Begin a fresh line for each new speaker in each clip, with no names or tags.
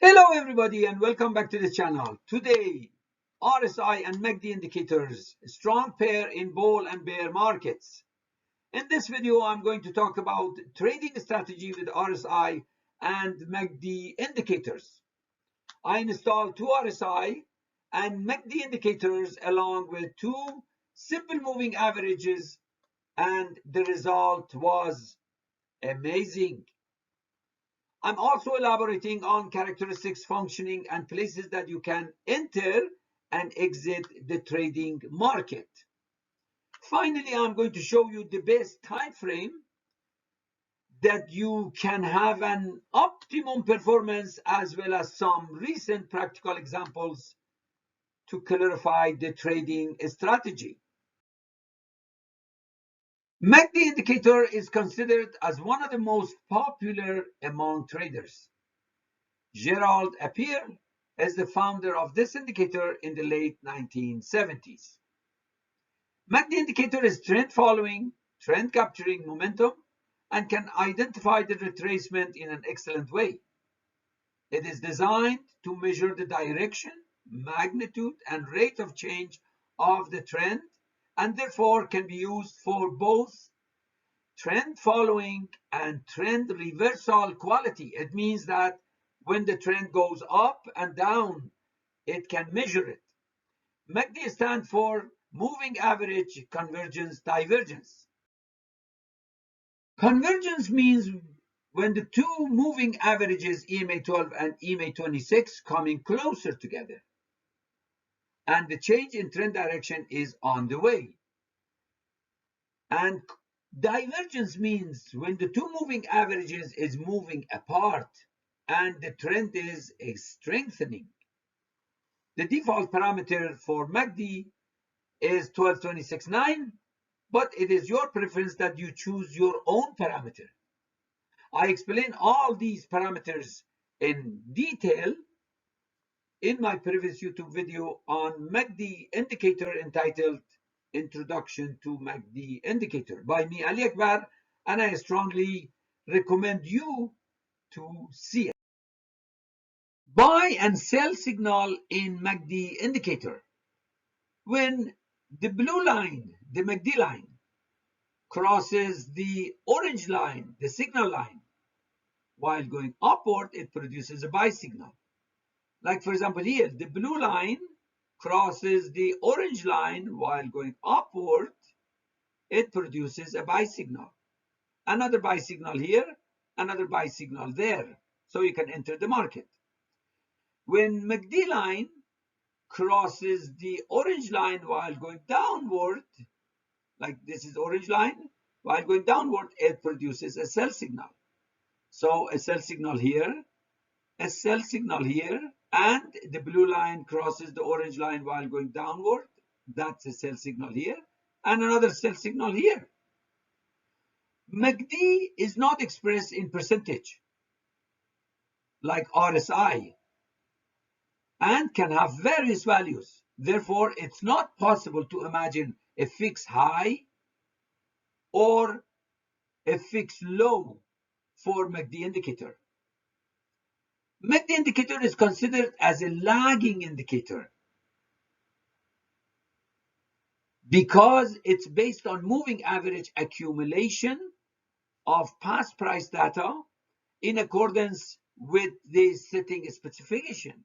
Hello everybody and welcome back to the channel. Today, RSI and MACD indicators, a strong pair in bull and bear markets. In this video, I'm going to talk about trading strategy with RSI and MACD indicators. I installed two RSI and MACD indicators along with two simple moving averages, and the result was amazing. I'm also elaborating on characteristics, functioning, and places that you can enter and exit the trading market. Finally, I'm going to show you the best time frame that you can have an optimum performance, as well as some recent practical examples to clarify the trading strategy. MACD indicator is considered as one of the most popular among traders. Gerald Appier is the founder of this indicator in the late 1970s. MACD indicator is trend following, trend capturing momentum, and can identify the retracement in an excellent way. It is designed to measure the direction, magnitude, and rate of change of the trend, and therefore can be used for both trend following and trend reversal quality. It means that when the trend goes up and down, it can measure it. MACD stands for moving average convergence divergence. Convergence means when the two moving averages, EMA 12 and EMA 26, coming closer together, and the change in trend direction is on the way. And divergence means when the two moving averages is moving apart and the trend is strengthening. The default parameter for MACD is 12.26.9, but it is your preference that you choose your own parameter. I explain all these parameters in detail in my previous YouTube video on MACD indicator entitled Introduction to MACD Indicator by me, Ali Akbar, and I strongly recommend you to see it. Buy and sell signal in MACD indicator. When the blue line, the MACD line, crosses the orange line, the signal line, while going upward, it produces a buy signal. Like for example here, the blue line crosses the orange line while going upward, it produces a buy signal. Another buy signal here, another buy signal there. So you can enter the market. When MACD line crosses the orange line while going downward, like this is orange line, while going downward, it produces a sell signal. So a sell signal here, a sell signal here, and the blue line crosses the orange line while going downward. That's a sell signal here, and another sell signal here. MACD is not expressed in percentage like RSI and can have various values. Therefore, it's not possible to imagine a fixed high or a fixed low for MACD indicator. MACD indicator is considered as a lagging indicator because it's based on moving average accumulation of past price data in accordance with the setting specification.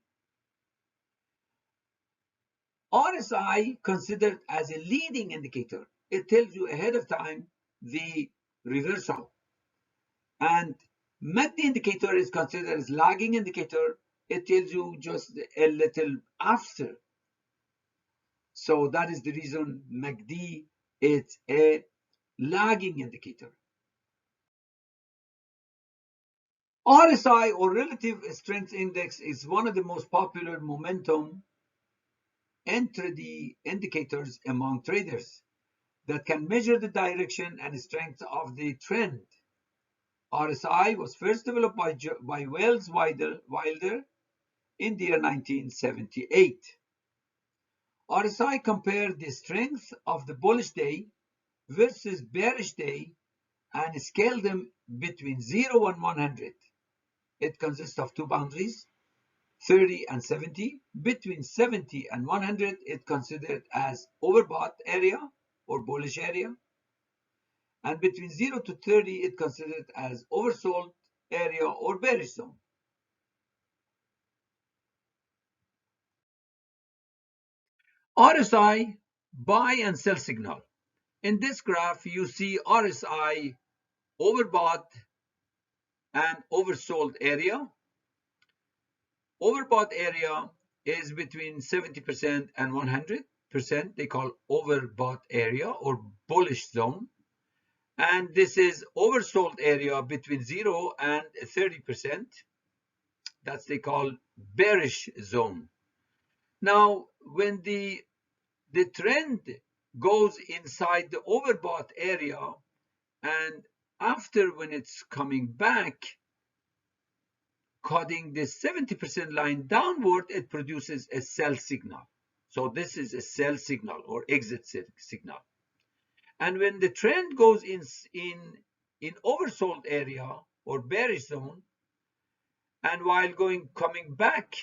RSI considered as a leading indicator. It tells you ahead of time the reversal. And MACD indicator is considered as lagging indicator. It tells you just a little after. So that is the reason MACD is a lagging indicator. RSI, or Relative Strength Index, is one of the most popular momentum intraday indicators among traders that can measure the direction and strength of the trend. RSI was first developed by Welles Wilder in the year 1978. RSI compared the strength of the bullish day versus bearish day and scaled them between 0 and 100. It consists of two boundaries, 30 and 70. Between 70 and 100, it's considered as overbought area or bullish area. And between 0 to 30, it's considered as oversold area or bearish zone. RSI, buy and sell signal. In this graph, you see RSI overbought and oversold area. Overbought area is between 70% and 100%. They call overbought area or bullish zone. And this is oversold area between 0 and 30%. That's they call bearish zone. Now, when the trend goes inside the overbought area, and after when it's coming back, cutting the 70% line downward, it produces a sell signal. So this is a sell signal or exit signal. And when the trend goes in oversold area or bearish zone, and while coming back,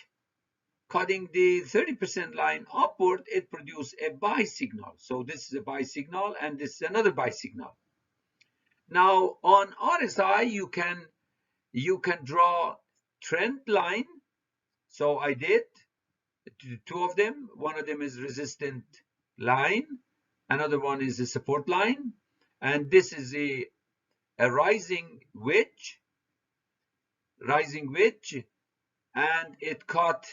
cutting the 30% line upward, it produces a buy signal. So this is a buy signal, and this is another buy signal. Now on RSI, you can draw trend line. So I did two of them. One of them is resistant line, another one is a support line, and this is a rising wedge, and it cut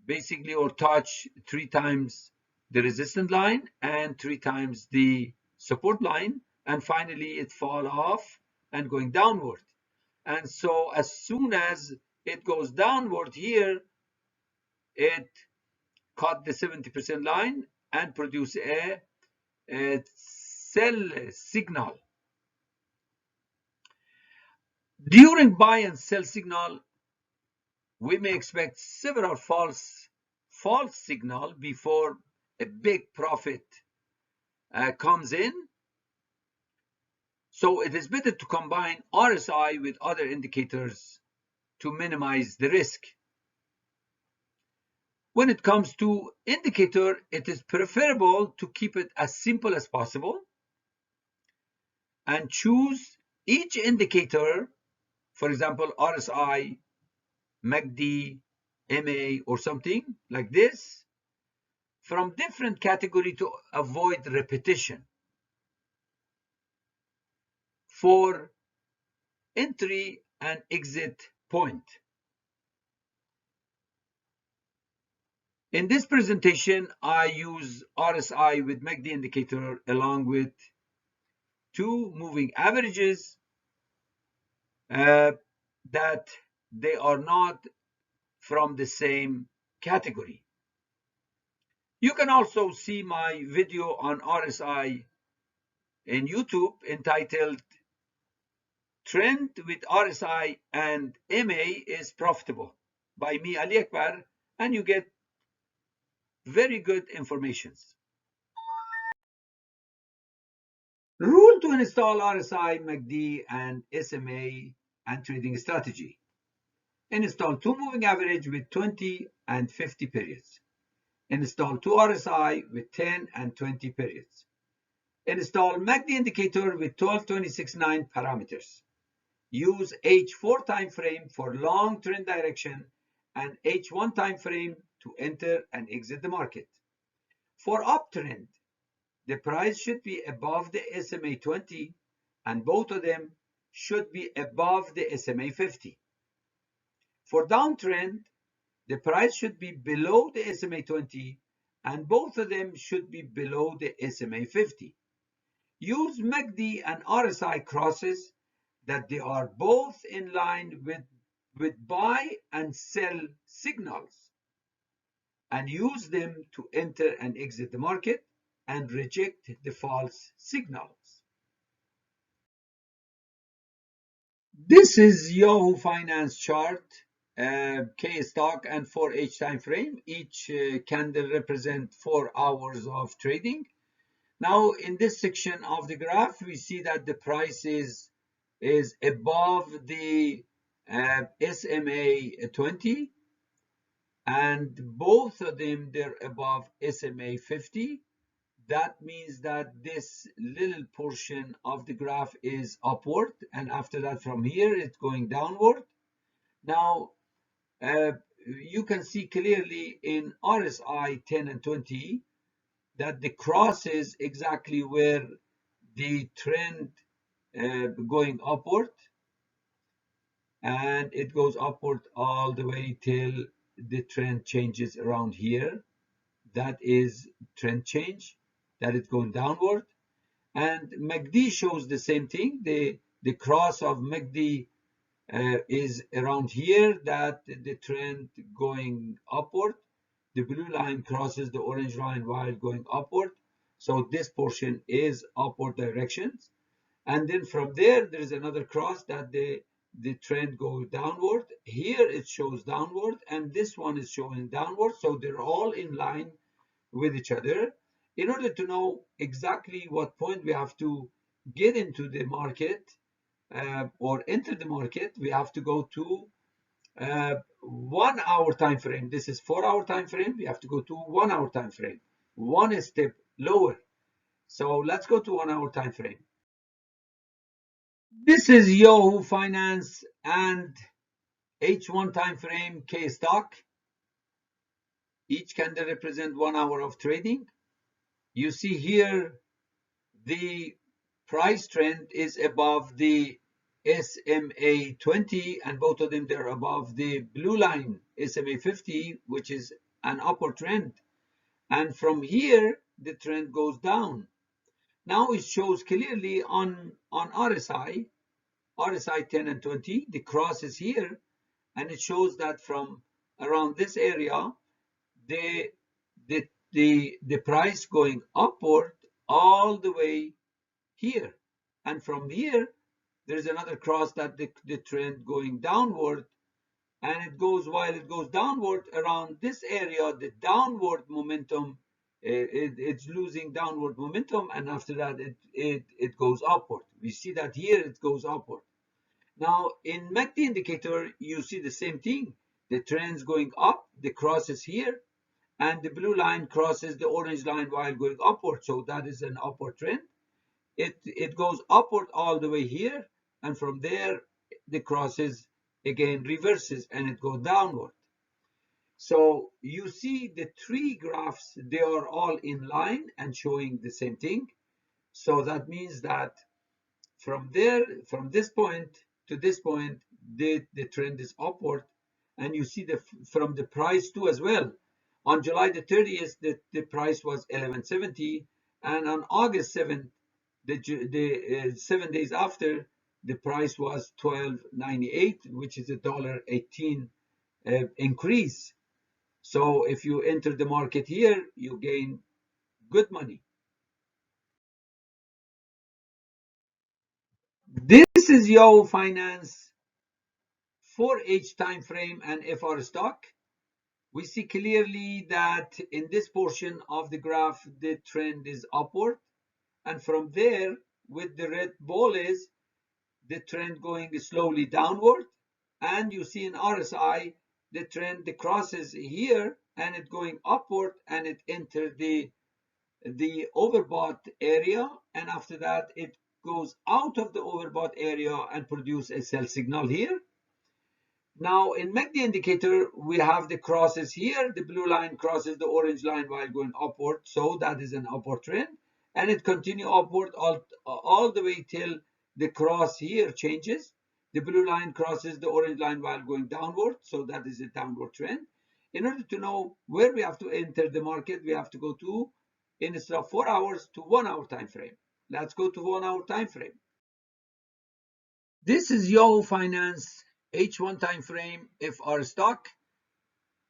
basically or touch 3 times the resistance line and 3 times the support line, and finally it fall off and going downward. And so as soon as it goes downward here, it cut the 70% line and produce a sell signal. During buy and sell signal, we may expect several false signal before a big profit comes in. So it is better to combine RSI with other indicators to minimize the risk. When it comes to indicator, it is preferable to keep it as simple as possible and choose each indicator, for example, RSI, MACD, MA, or something like this, from different category to avoid repetition. For entry and exit point. In this presentation, I use RSI with MACD indicator along with 2 moving averages that they are not from the same category. You can also see my video on RSI in YouTube entitled Trend with RSI and MA is Profitable by me, Ali Akbar, and you get very good information. Rule to install RSI, MACD, and SMA and trading strategy. Install 2 moving average with 20 and 50 periods. Install 2 RSI with 10 and 20 periods. Install MACD indicator with 12, 26, 9 parameters. Use H4 time frame for long trend direction and H1 time frame to enter and exit the market. For uptrend, the price should be above the SMA 20 and both of them should be above the SMA 50. For downtrend, the price should be below the SMA 20 and both of them should be below the SMA 50. Use MACD and RSI crosses that they are both in line with buy and sell signals, and use them to enter and exit the market and reject the false signals. This is Yahoo Finance chart, K stock and 4H time frame. Each candle represents 4 hours of trading. Now in this section of the graph, we see that the price is above the SMA 20 and both of them, they're above SMA 50. That means that this little portion of the graph is upward, and after that from here it's going downward. Now you can see clearly in RSI 10 and 20 that the cross is exactly where the trend going upward, and it goes upward all the way till the trend changes around here. That is trend change, that is going downward. And MACD shows the same thing. The cross of MACD is around here, that the trend going upward. The blue line crosses the orange line while going upward. So this portion is upward directions. And then from there, there's another cross that the trend goes downward. Here it shows downward, and this one is showing downward. So they're all in line with each other. In order to know exactly what point we have to get into the market or enter the market, we have to go to 1 hour time frame. This is 4 hour time frame. We have to go to 1 hour time frame, one step lower. So let's go to 1 hour time frame. This is Yahoo Finance and H1 time frame K stock. Each candle represents 1 hour of trading. You see here the price trend is above the SMA 20, and both of them, they're above the blue line SMA 50, which is an upward trend. And from here the trend goes down. Now it shows clearly on RSI 10 and 20, the cross is here, and it shows that from around this area the price going upward all the way here, and from here there's another cross that the trend going downward, and it goes, while it goes downward around this area, the downward momentum, it's losing downward momentum, and after that it goes upward. We see that here it goes upward. Now in MACD indicator you see the same thing. The trend's going up, the cross is here, and the blue line crosses the orange line while going upward, so that is an upward trend. It goes upward all the way here, and from there the crosses again reverses and it goes downward. So you see the three graphs, they are all in line and showing the same thing. So that means that from this point to this point, the trend is upward. And you see from the price too as well. On July the 30th, the price was 1170, and on August 7th, the 7 days after, the price was 1298, which is $1.18 increase. So if you enter the market here, you gain good money. This is Yahoo Finance 4H time frame and FR stock. We see clearly that in this portion of the graph, the trend is upward. And from there, with the red ball is the trend going slowly downward. And you see in RSI, the trend, the cross is here and it going upward, and it entered the overbought area. And after that, it goes out of the overbought area and produce a sell signal here. Now in MACD indicator, we have the crosses here. The blue line crosses the orange line while going upward. So that is an upward trend. And it continue upward all the way till the cross here changes. The blue line crosses the orange line while going downward. So that is a downward trend. In order to know where we have to enter the market, we have to go to, instead of 4 hours, to 1 hour time frame. Let's go to 1 hour time frame. This is Yahoo Finance H1 time frame FR stock.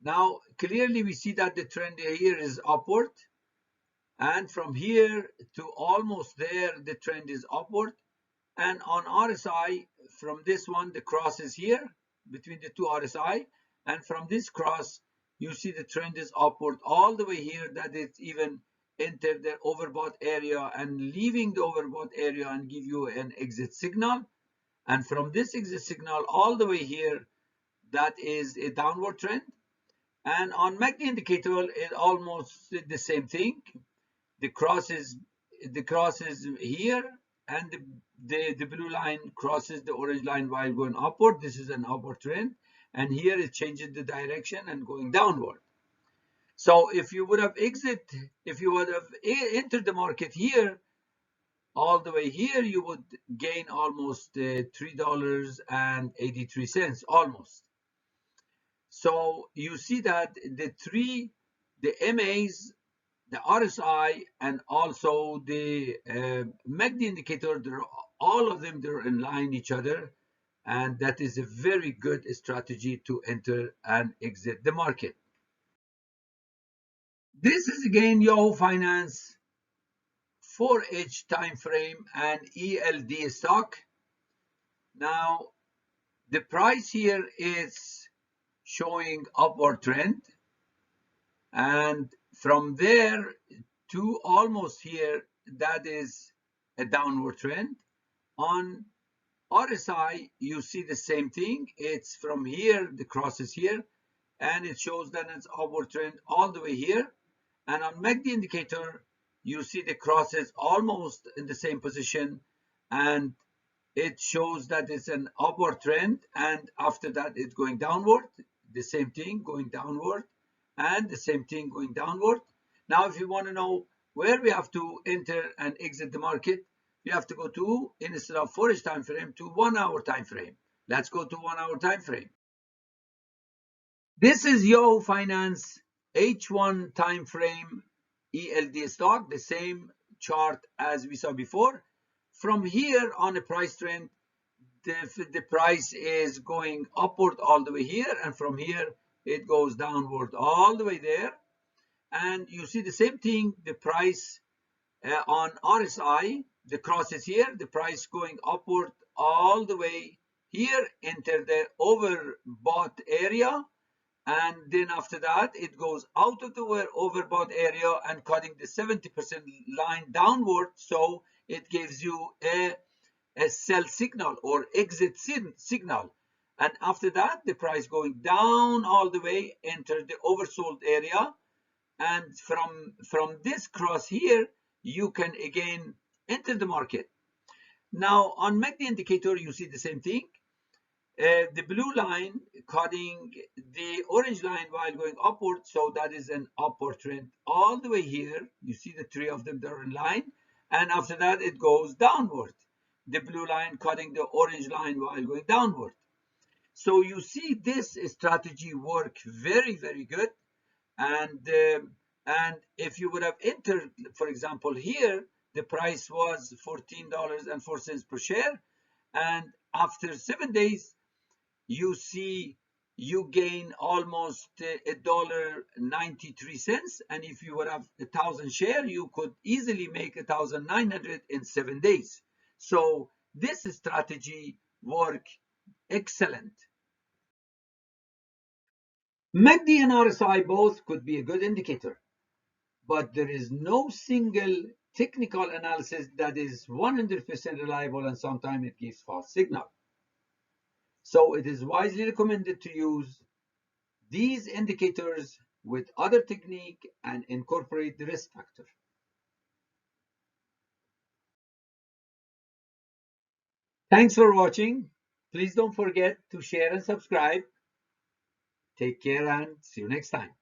Now clearly we see that the trend here is upward, and from here to almost there the trend is upward. And on RSI, from this one, the cross is here between the two RSI, and from this cross you see the trend is upward all the way here, that it even entered the overbought area and leaving the overbought area and give you an exit signal. And from this exit signal all the way here, that is a downward trend. And on MACD indicator, it almost the same thing. The cross is here, and the blue line crosses the orange line while going upward. This is an upward trend, and here it changes the direction and going downward. So if you would have entered the market here, all the way here, you would gain almost $3.83, almost. So you see that the MAs, the RSI, and also the MACD indicator, all of them, they're in line each other, and that is a very good strategy to enter and exit the market. This is again Yahoo Finance 4H time frame and ELD stock. Now the price here is showing upward trend, and from there to almost here, that is a downward trend. On RSI, you see the same thing. It's from here, the cross is here, and it shows that it's upward trend all the way here. And on MACD indicator, you see the crosses almost in the same position, and it shows that it's an upward trend, and after that it's going downward, the same thing going downward, and the same thing going downward. Now if you want to know where we have to enter and exit the market, we have to go to, instead of 4H time frame, to 1 hour time frame. Let's go to 1 hour time frame. This is Yahoo Finance H1 time frame ELD stock, the same chart as we saw before. From here on a price trend, the price is going upward all the way here, and from here it goes downward all the way there. And you see the same thing, the price on RSI, the cross is here, the price going upward all the way here, enter the overbought area, and then after that it goes out of the overbought area and cutting the 70% line downward, so it gives you a sell signal or exit signal. And after that, the price going down all the way, enter the oversold area, and from this cross here, you can again enter the market. Now on MACD indicator, you see the same thing. The blue line cutting the orange line while going upward, so that is an upward trend all the way here. You see the three of them, they're in line, and after that it goes downward. The blue line cutting the orange line while going downward. So you see this strategy work very, very good. And if you would have entered, for example, here, the price was $14.04 per share, and after 7 days, you see you gain almost $1.93, and if you would have 1,000 share, you could easily make 1,900 in 7 days. So this strategy work excellent. MACD and RSI both could be a good indicator, but there is no single technical analysis that is 100% reliable, and sometimes it gives false signal. So it is wisely recommended to use these indicators with other technique and incorporate the risk factor. Thanks for watching. Please don't forget to share and subscribe. Take care and see you next time.